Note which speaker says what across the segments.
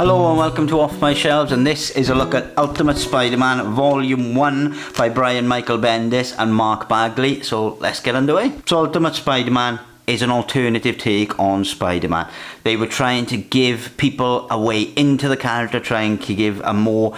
Speaker 1: Hello and welcome to Off My Shelves, and this is a look at Ultimate Spider-Man Volume 1 by Brian Michael Bendis and Mark Bagley. So let's get underway. So Ultimate Spider-Man is an alternative take on Spider-Man. They were trying to give people a way into the character, trying to give a more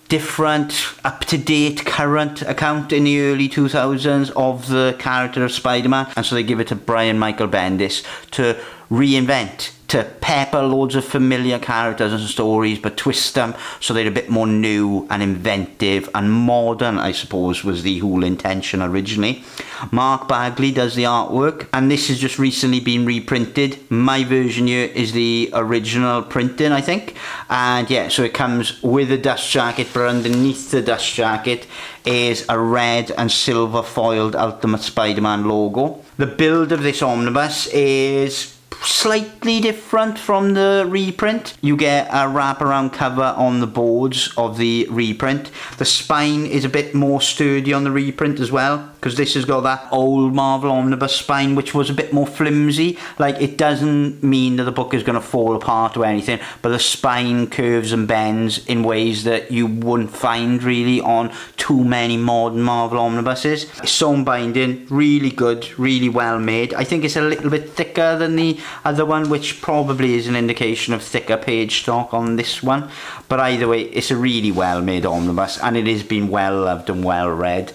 Speaker 1: different, up-to-date, current account in the early 2000s of the character of Spider-Man. And so they give it to Brian Michael Bendis to reinvent, to pepper loads of familiar characters and stories, but twist them so they're a bit more new and inventive and modern, I suppose, was the whole intention originally. Mark Bagley does the artwork, and this has just recently been reprinted. My version here is the original printing, I think. And yeah, so it comes with a dust jacket, but underneath the dust jacket is a red and silver foiled Ultimate Spider-Man logo. The build of this omnibus is slightly different from the reprint. You get a wraparound cover on the boards of the reprint. The spine is a bit more sturdy on the reprint as well, because this has got that old Marvel Omnibus spine which was a bit more flimsy. Like, it doesn't mean that the book is going to fall apart or anything, but the spine curves and bends in ways that you wouldn't find really on too many modern Marvel omnibuses. Sewn binding, really good, really well made. I think it's a little bit thicker than the other one, which probably is an indication of thicker page stock on this one, but either way, it's a really well made omnibus, and it has been well loved and well read.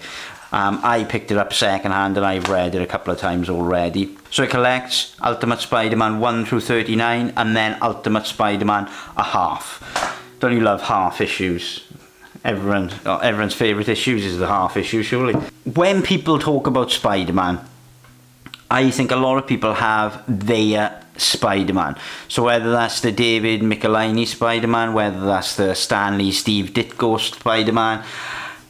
Speaker 1: I picked it up second hand and I've read it a couple of times already. So it collects Ultimate Spider-Man 1 through 39 and then Ultimate Spider-Man a half. Don't you love half issues? Everyone's favourite issues is the half issue, surely. When people talk about Spider-Man, I think a lot of people have their Spider-Man. So whether that's the David Michelinie Spider-Man, whether that's the Stanley Steve Ditko Spider-Man,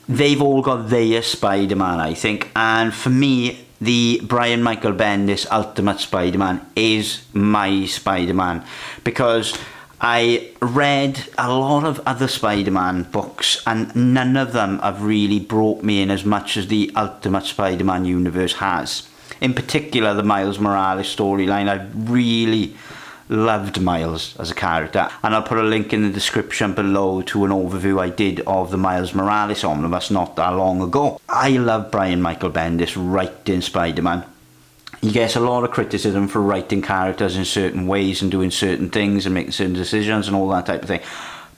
Speaker 1: they've all got their Spider-Man, I think. And for me, the Brian Michael Bendis Ultimate Spider-Man is my Spider-Man, because I read a lot of other Spider-Man books and none of them have really brought me in as much as the Ultimate Spider-Man universe has. In particular, the Miles Morales storyline. I really loved Miles as a character, and I'll put a link in the description below to an overview I did of the Miles Morales omnibus not that long ago. I love Brian Michael Bendis writing Spider-Man. He gets a lot of criticism for writing characters in certain ways and doing certain things and making certain decisions and all that type of thing,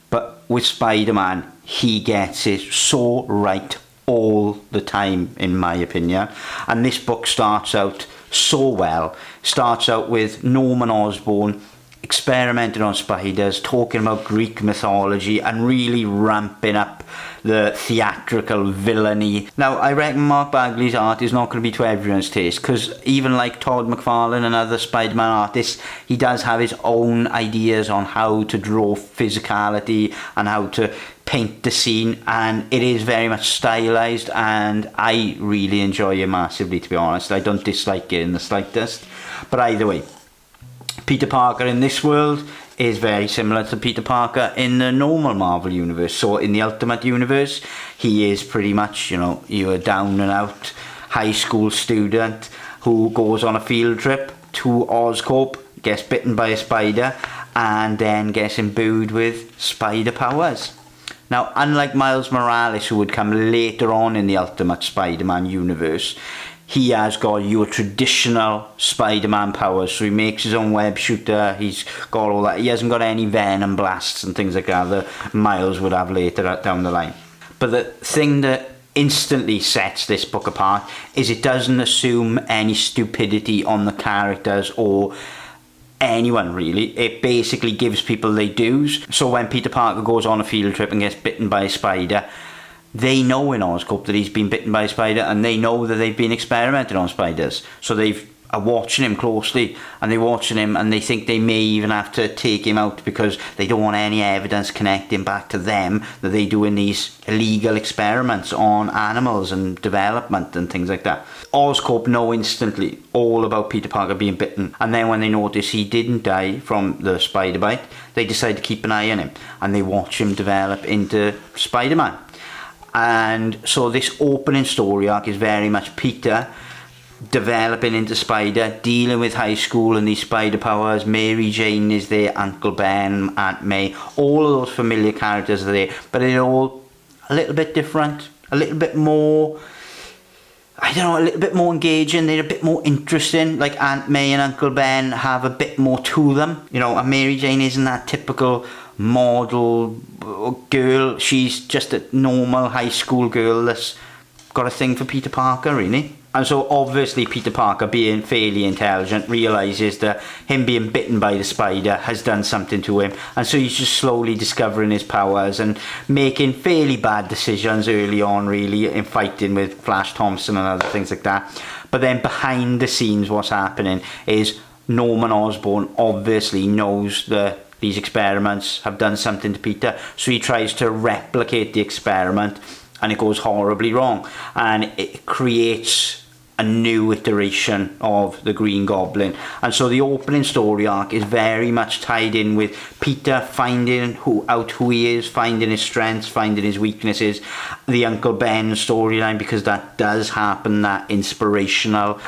Speaker 1: but with Spider-Man he gets it so right all the time, in my opinion. And this book starts out so well. Starts out with Norman Osborn experimenting on spiders, talking about Greek mythology and really ramping up the theatrical villainy. Now, I reckon Mark Bagley's art is not going to be to everyone's taste, because even like Todd McFarlane and other Spider-Man artists, he does have his own ideas on how to draw physicality and how to paint the scene, and it is very much stylized, and I really enjoy it massively, to be honest. I don't dislike it in the slightest. But either way, Peter Parker in this world is very similar to Peter Parker in the normal Marvel universe. So in the Ultimate universe, he is pretty much, you know, you're down and out high school student who goes on a field trip to Oscorp, gets bitten by a spider, and then gets imbued with spider powers. Now, unlike Miles Morales, who would come later on in the Ultimate Spider-Man universe, he has got your traditional Spider-Man powers. So he makes his own web shooter, he's got all that. He hasn't got any venom blasts and things like that that Miles would have later down the line. But the thing that instantly sets this book apart is it doesn't assume any stupidity on the characters or anyone really. It basically gives people their dues. So when Peter Parker goes on a field trip and gets bitten by a spider, they know in Oscorp that he's been bitten by a spider, and they know that they've been experimenting on spiders. So they are watching him closely, and they're watching him, and they think they may even have to take him out because they don't want any evidence connecting back to them that they're doing these illegal experiments on animals and development and things like that. Oscorp know instantly all about Peter Parker being bitten, and then when they notice he didn't die from the spider bite, they decide to keep an eye on him, and they watch him develop into Spider-Man. And so this opening story arc is very much Peter developing into Spider, dealing with high school and these spider powers. Mary Jane is there, Uncle Ben, Aunt May, all of those familiar characters are there, but they're all a little bit different, a little bit more, I don't know, a little bit more engaging. They're a bit more interesting. Like Aunt May and Uncle Ben have a bit more to them, you know, and Mary Jane isn't that typical model girl. She's just a normal high school girl that's got a thing for Peter Parker, really. And so obviously Peter Parker, being fairly intelligent, realises that him being bitten by the spider has done something to him, and so he's just slowly discovering his powers and making fairly bad decisions early on, really, in fighting with Flash Thompson and other things like that. But then behind the scenes, what's happening is Norman Osborn obviously knows that these experiments have done something to Peter, so he tries to replicate the experiment, and it goes horribly wrong, and it creates a new iteration of the Green Goblin. And so the opening story arc is very much tied in with Peter finding out who he is, finding his strengths, finding his weaknesses. The Uncle Ben storyline, because that does happen, that inspirational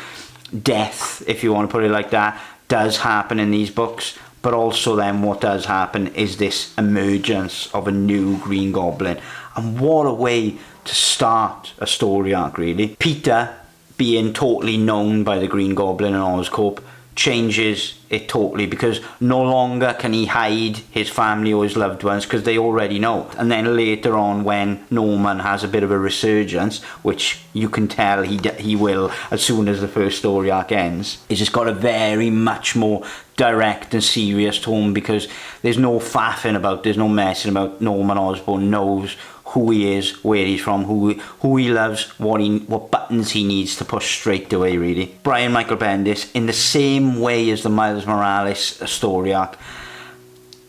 Speaker 1: death, if you want to put it like that, does happen in these books. But also then what does happen is this emergence of a new Green Goblin. And what a way to start a story arc, really. Peter, being totally known by the Green Goblin and Oscorp, changes it totally, because no longer can he hide his family or his loved ones, because they already know. And then later on, when Norman has a bit of a resurgence, which you can tell he will as soon as the first story arc ends, it's just got a very much more direct and serious tone, because there's no faffing about, there's no messing about. Norman Osborn knows who he is, where he's from, who he loves, what buttons he needs to push straight away, really. Brian Michael Bendis, in the same way as the Miles Morales story arc,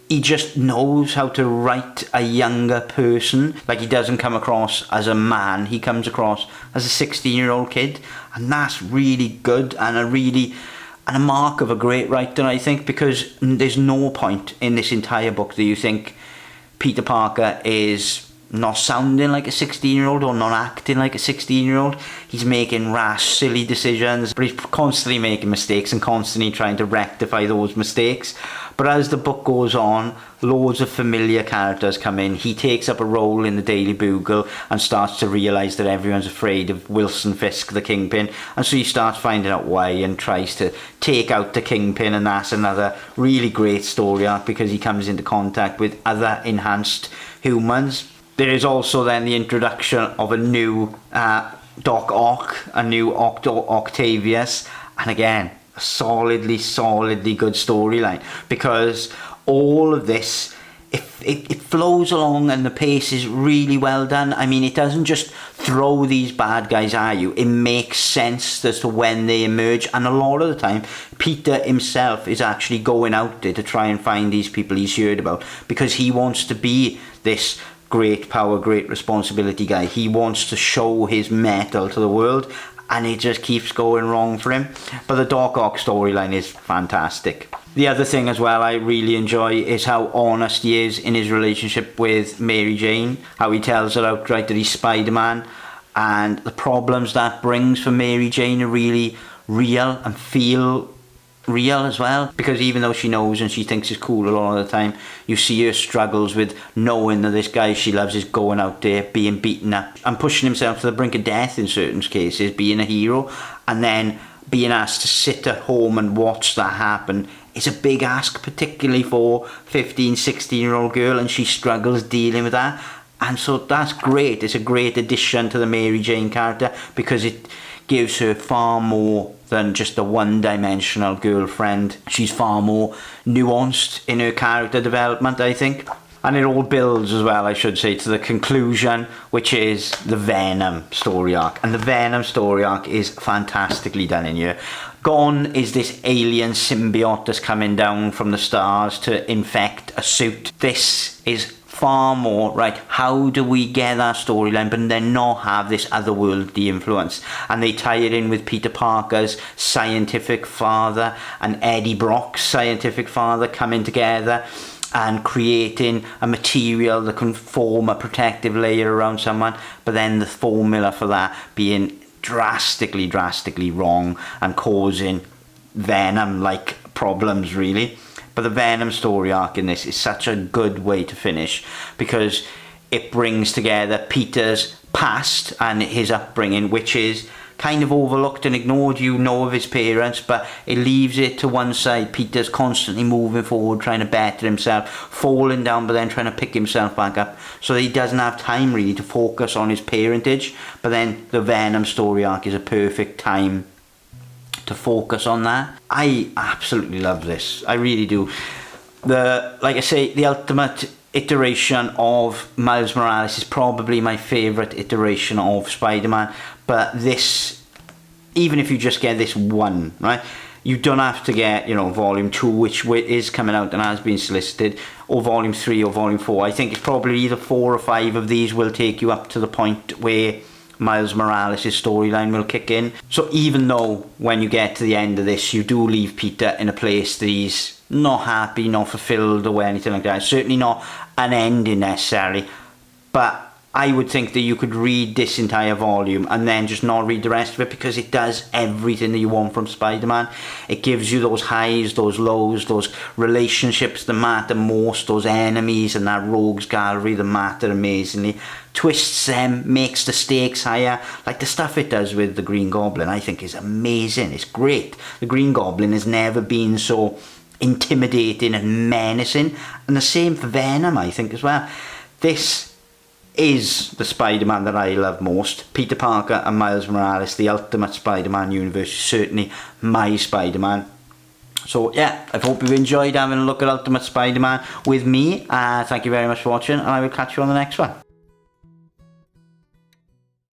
Speaker 1: he just knows how to write a younger person. Like, he doesn't come across as a man, he comes across as a 16-year-old kid, and that's really good, and a mark of a great writer, I think, because there's no point in this entire book that you think Peter Parker is not sounding like a 16-year-old or not acting like a 16-year-old. He's making rash, silly decisions, but he's constantly making mistakes and constantly trying to rectify those mistakes. But as the book goes on, loads of familiar characters come in. He takes up a role in the Daily Bugle and starts to realise that everyone's afraid of Wilson Fisk, the Kingpin, and so he starts finding out why and tries to take out the Kingpin, and that's another really great story arc, because he comes into contact with other enhanced humans. There is also then the introduction of a new Doc Ock, a new Octavius, and again, a solidly good storyline, because all of this, it flows along and the pace is really well done. I mean, it doesn't just throw these bad guys at you, it makes sense as to when they emerge, and a lot of the time Peter himself is actually going out there to try and find these people he's heard about, because he wants to be this great power, great responsibility guy. He wants to show his mettle to the world, and it just keeps going wrong for him. But the Doc Ock storyline is fantastic. The other thing as well I really enjoy is how honest he is in his relationship with Mary Jane, how he tells her outright that he's Spider-Man, and the problems that brings for Mary Jane are really real and feel real as well, because even though she knows and she thinks it's cool a lot of the time, you see her struggles with knowing that this guy she loves is going out there being beaten up and pushing himself to the brink of death in certain cases, being a hero, and then being asked to sit at home and watch that happen. It's a big ask, particularly for 15-16-year-old girl, and she struggles dealing with that. And so that's great. It's a great addition to the Mary Jane character, because it gives her far more than just a one-dimensional girlfriend. She's far more nuanced in her character development, I think. And it all builds as well, I should say, to the conclusion, which is the Venom story arc. And the Venom story arc is fantastically done in here. Gone is this alien symbiote that's coming down from the stars to infect a suit. This is far more, right, how do we get that storyline but then not have this otherworldly influence? And they tie it in with Peter Parker's scientific father and Eddie Brock's scientific father coming together and creating a material that can form a protective layer around someone, but then the formula for that being drastically wrong and causing Venom-like problems, really. But the Venom story arc in this is such a good way to finish, because it brings together Peter's past and his upbringing, which is kind of overlooked and ignored. You know of his parents, but it leaves it to one side. Peter's constantly moving forward, trying to better himself, falling down, but then trying to pick himself back up, so that he doesn't have time really to focus on his parentage. But then the Venom story arc is a perfect time to focus on that. I absolutely love this. I really do. Like I say, the ultimate iteration of Miles Morales is probably my favourite iteration of Spider-Man. But this, even if you just get this one, right, you don't have to get, you know, Volume 2, which is coming out and has been solicited, or Volume 3 or Volume 4. I think it's probably either 4 or 5 of these will take you up to the point where Miles Morales' storyline will kick in. So even though when you get to the end of this, you do leave Peter in a place that he's not happy, not fulfilled or anything like that, certainly not an ending necessarily, but I would think that you could read this entire volume and then just not read the rest of it, because it does everything that you want from Spider-Man. It gives you those highs, those lows, those relationships that matter most, those enemies and that rogues gallery that matter amazingly, twists them, makes the stakes higher. Like the stuff it does with the Green Goblin, I think is amazing. It's great. The Green Goblin has never been so intimidating and menacing, and the same for Venom, I think, as well. This is the Spider-Man that I love most. Peter Parker and Miles Morales, the Ultimate Spider-Man universe, is certainly my Spider-Man. So yeah, I hope you've enjoyed having a look at Ultimate Spider-Man with me. Thank you very much for watching, and I will catch you on the next one.